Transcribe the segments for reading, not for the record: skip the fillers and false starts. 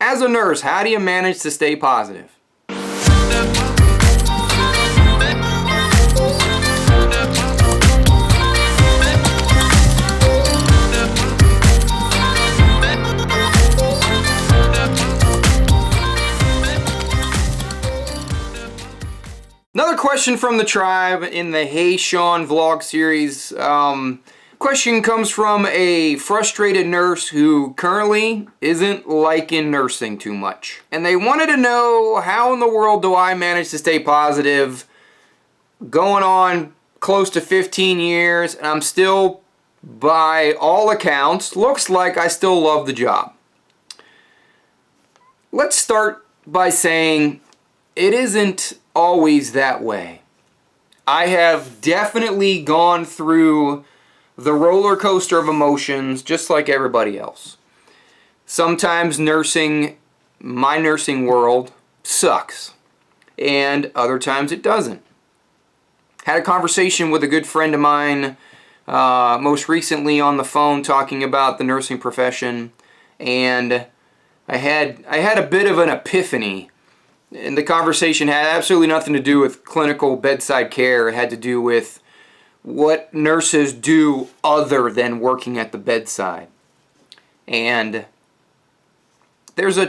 As a nurse, how do you manage to stay positive? Another question from the tribe in the Hey Sean vlog series. Question comes from a frustrated nurse who currently isn't liking nursing too much. And they wanted to know, how in the world do I manage to stay positive? Going on close to 15 years, and I'm still, by all accounts, looks like I still love the job. Let's start by saying it isn't always that way. I have definitely gone through the roller coaster of emotions just like everybody else. Sometimes nursing, my nursing world, sucks, and other times it doesn't. Had a conversation with a good friend of mine most recently on the phone talking about the nursing profession, and I had a bit of an epiphany. And the conversation had absolutely nothing to do with clinical bedside care. It had to do with what nurses do other than working at the bedside. And there's a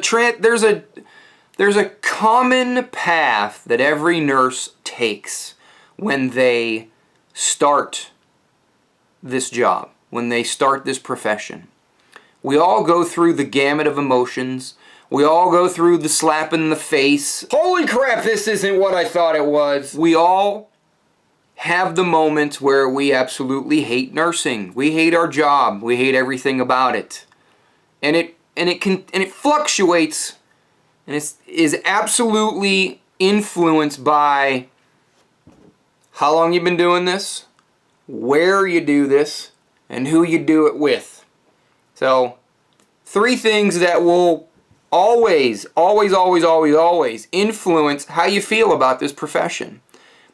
common path that every nurse takes when they start this job, when they start this profession. We all go through the gamut of emotions. We all go through the slap in the face. Holy crap, this isn't what I thought it was. We all have the moments where we absolutely hate nursing. We hate our job. We hate everything about it. And it fluctuates, and it is absolutely influenced by how long you've been doing this, where you do this, and who you do it with. So, 3 things that will always influence how you feel about this profession.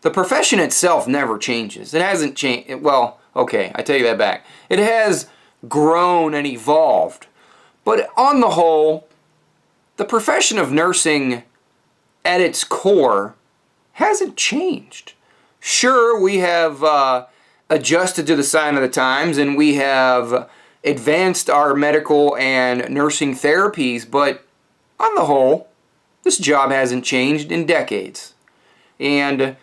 The profession itself never changes. It hasn't changed. Well, okay, I take that back. It has grown and evolved. But on the whole, the profession of nursing at its core hasn't changed. Sure, we have adjusted to the sign of the times, and we have advanced our medical and nursing therapies, but on the whole, this job hasn't changed in decades. And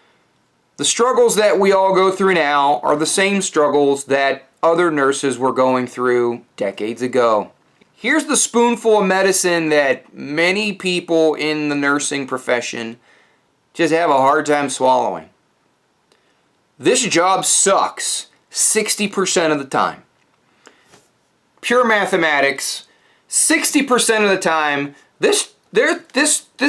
the struggles that we all go through now are the same struggles that other nurses were going through decades ago. Here's the spoonful of medicine that many people in the nursing profession just have a hard time swallowing. This job sucks 60% of the time. Pure mathematics, 60% of the time, this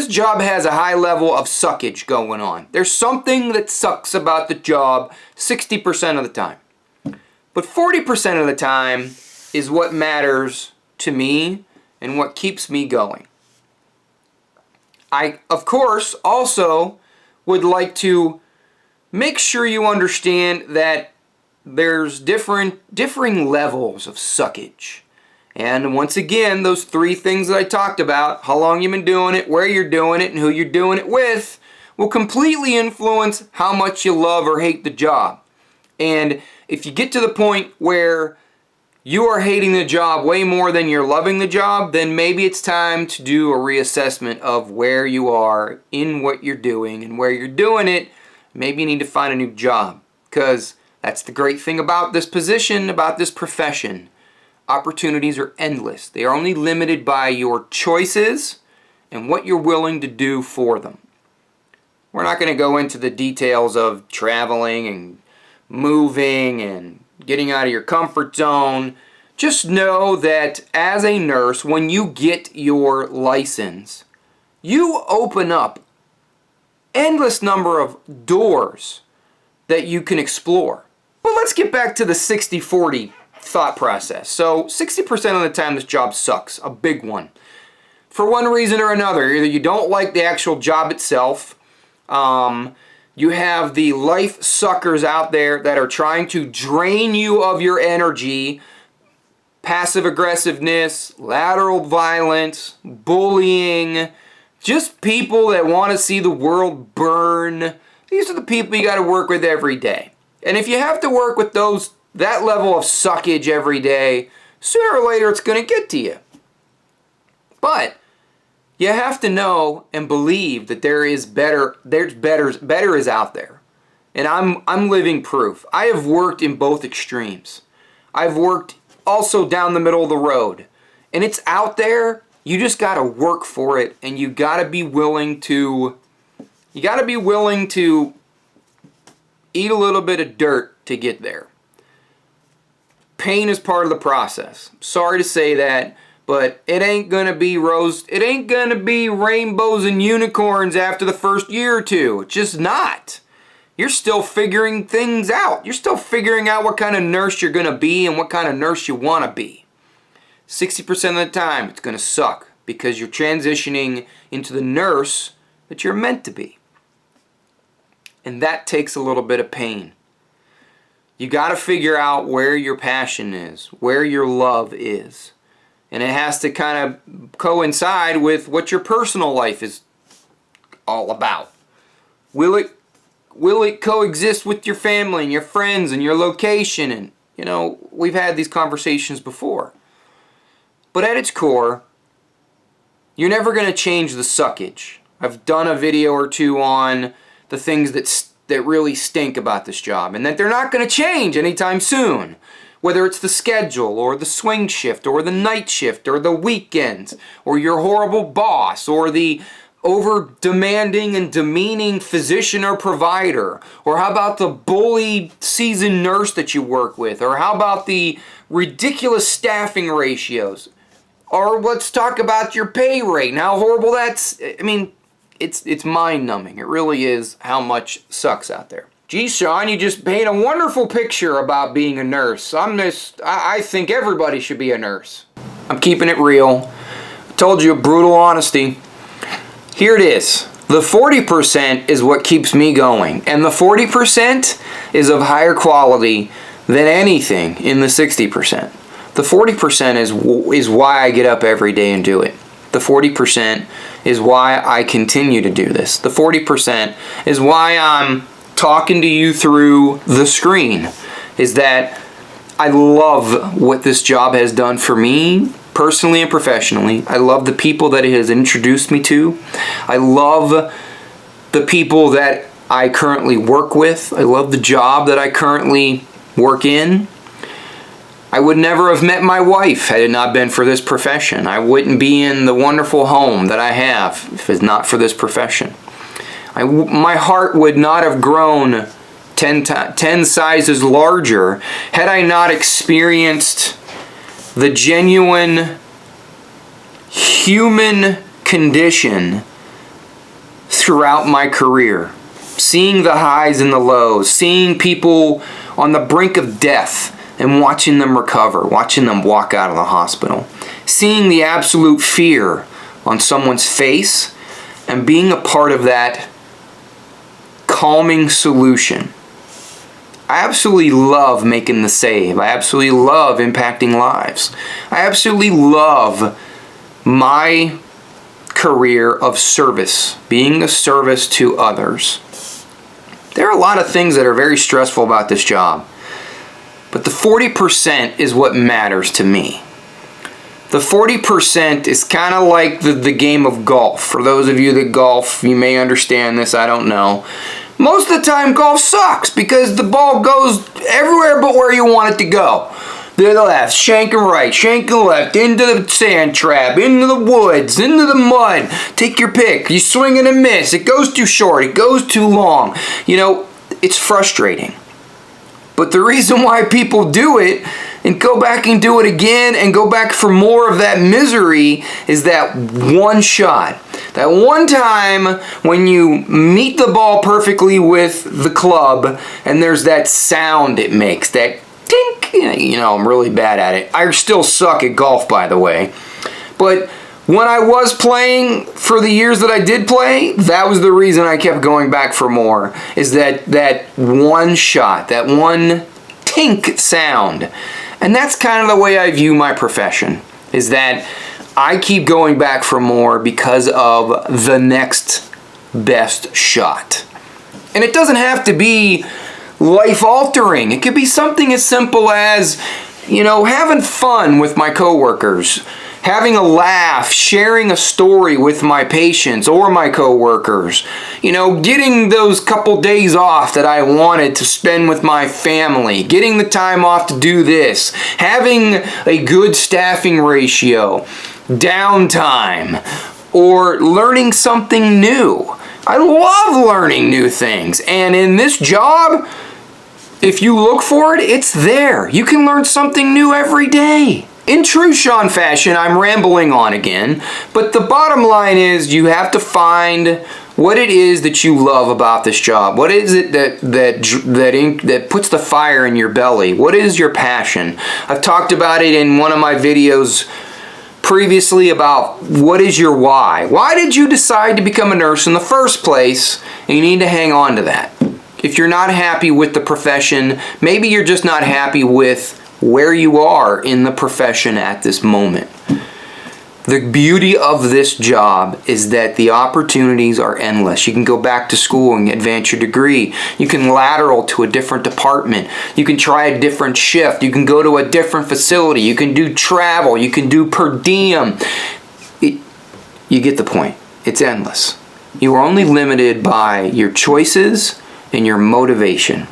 job has a high level of suckage going on. There's something that sucks about the job 60% of the time. But 40% of the time is what matters to me and what keeps me going. I, of course, also would like to make sure you understand that there's differing levels of suckage. And once again, those 3 things that I talked about, how long you've been doing it, where you're doing it, and who you're doing it with, will completely influence how much you love or hate the job. And if you get to the point where you are hating the job way more than you're loving the job, then maybe it's time to do a reassessment of where you are in what you're doing, and where you're doing it, maybe you need to find a new job. Because that's the great thing about this position, about this profession. Opportunities are endless. They are only limited by your choices and what you're willing to do for them. We're not going to go into the details of traveling and moving and getting out of your comfort zone. Just know that as a nurse, when you get your license, you open up endless number of doors that you can explore. Well, let's get back to the 60-40 thought process. So 60% of the time this job sucks, a big one. For one reason or another, either you don't like the actual job itself, you have the life suckers out there that are trying to drain you of your energy, passive aggressiveness, lateral violence, bullying, just people that want to see the world burn. These are the people you got to work with every day. And if you have to work with that level of suckage every day, sooner or later it's going to get to you. But you have to know and believe that there is better. Better is out there. And I'm living proof. I have worked in both extremes. I've worked also down the middle of the road. And it's out there. You just got to work for it, and you got to be willing to eat a little bit of dirt to get there. Pain is part of the process. Sorry to say that, but it ain't gonna be rainbows and unicorns after the first year or two. It's just not. You're still figuring things out. You're still figuring out what kind of nurse you're gonna be and what kind of nurse you wanna be. 60% of the time, it's gonna suck because you're transitioning into the nurse that you're meant to be. And that takes a little bit of pain. You got to figure out where your passion is, where your love is. And it has to kind of coincide with what your personal life is all about. Will it coexist with your family and your friends and your location? And, we've had these conversations before. But at its core, you're never going to change the suckage. I've done a video or two on the things that really stink about this job, and that they're not going to change anytime soon. Whether it's the schedule, or the swing shift, or the night shift, or the weekends, or your horrible boss, or the over-demanding and demeaning physician or provider, or how about the bully seasoned nurse that you work with, or how about the ridiculous staffing ratios, or let's talk about your pay rate and how horrible that's. It's mind-numbing. It really is how much sucks out there. Gee, Sean, you just paint a wonderful picture about being a nurse. I think everybody should be a nurse. I'm keeping it real. I told you, brutal honesty. Here it is. The 40% is what keeps me going. And the 40% is of higher quality than anything in the 60%. The 40% is why I get up every day and do it. The 40% is why I continue to do this. The 40% is why I'm talking to you through the screen. Is that I love what this job has done for me, personally and professionally. I love the people that it has introduced me to. I love the people that I currently work with. I love the job that I currently work in. I would never have met my wife had it not been for this profession. I wouldn't be in the wonderful home that I have if it's not for this profession. My heart would not have grown 10 sizes larger had I not experienced the genuine human condition throughout my career. Seeing the highs and the lows, seeing people on the brink of death, and watching them recover, watching them walk out of the hospital. Seeing the absolute fear on someone's face and being a part of that calming solution. I absolutely love making the save. I absolutely love impacting lives. I absolutely love my career of service, being a service to others. There are a lot of things that are very stressful about this job. But the 40% is what matters to me. The 40% is kind of like the game of golf. For those of you that golf, you may understand this, I don't know. Most of the time golf sucks because the ball goes everywhere but where you want it to go. To the left, shank and right, shank and left, into the sand trap, into the woods, into the mud. Take your pick. You swing and a miss. It goes too short. It goes too long. It's frustrating. But the reason why people do it and go back and do it again and go back for more of that misery is that one shot. That one time when you meet the ball perfectly with the club and there's that sound it makes, that tink. I'm really bad at it. I still suck at golf, by the way. But when I was playing for the years that I did play, that was the reason I kept going back for more, is that one shot, that one tink sound. And that's kind of the way I view my profession, is that I keep going back for more because of the next best shot. And it doesn't have to be life-altering. It could be something as simple as, you know, having fun with my coworkers, having a laugh, sharing a story with my patients or my coworkers, you know, getting those couple days off that I wanted to spend with my family, getting the time off to do this, having a good staffing ratio, downtime, or learning something new. I love learning new things, and in this job, if you look for it, it's there. You can learn something new every day. In true Sean fashion, I'm rambling on again, but the bottom line is you have to find what it is that you love about this job. What is it that puts the fire in your belly? What is your passion? I've talked about it in one of my videos previously about what is your why. Why did you decide to become a nurse in the first place? And you need to hang on to that. If you're not happy with the profession, maybe you're just not happy with where you are in the profession at this moment. The beauty of this job is that the opportunities are endless. You can go back to school and advance your degree. You can lateral to a different department. You can try a different shift. You can go to a different facility. You can do travel. You can do per diem. You get the point. It's endless. You are only limited by your choices and your motivation.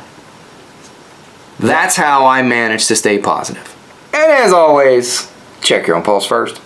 That's how I manage to stay positive. And as always, check your own pulse first.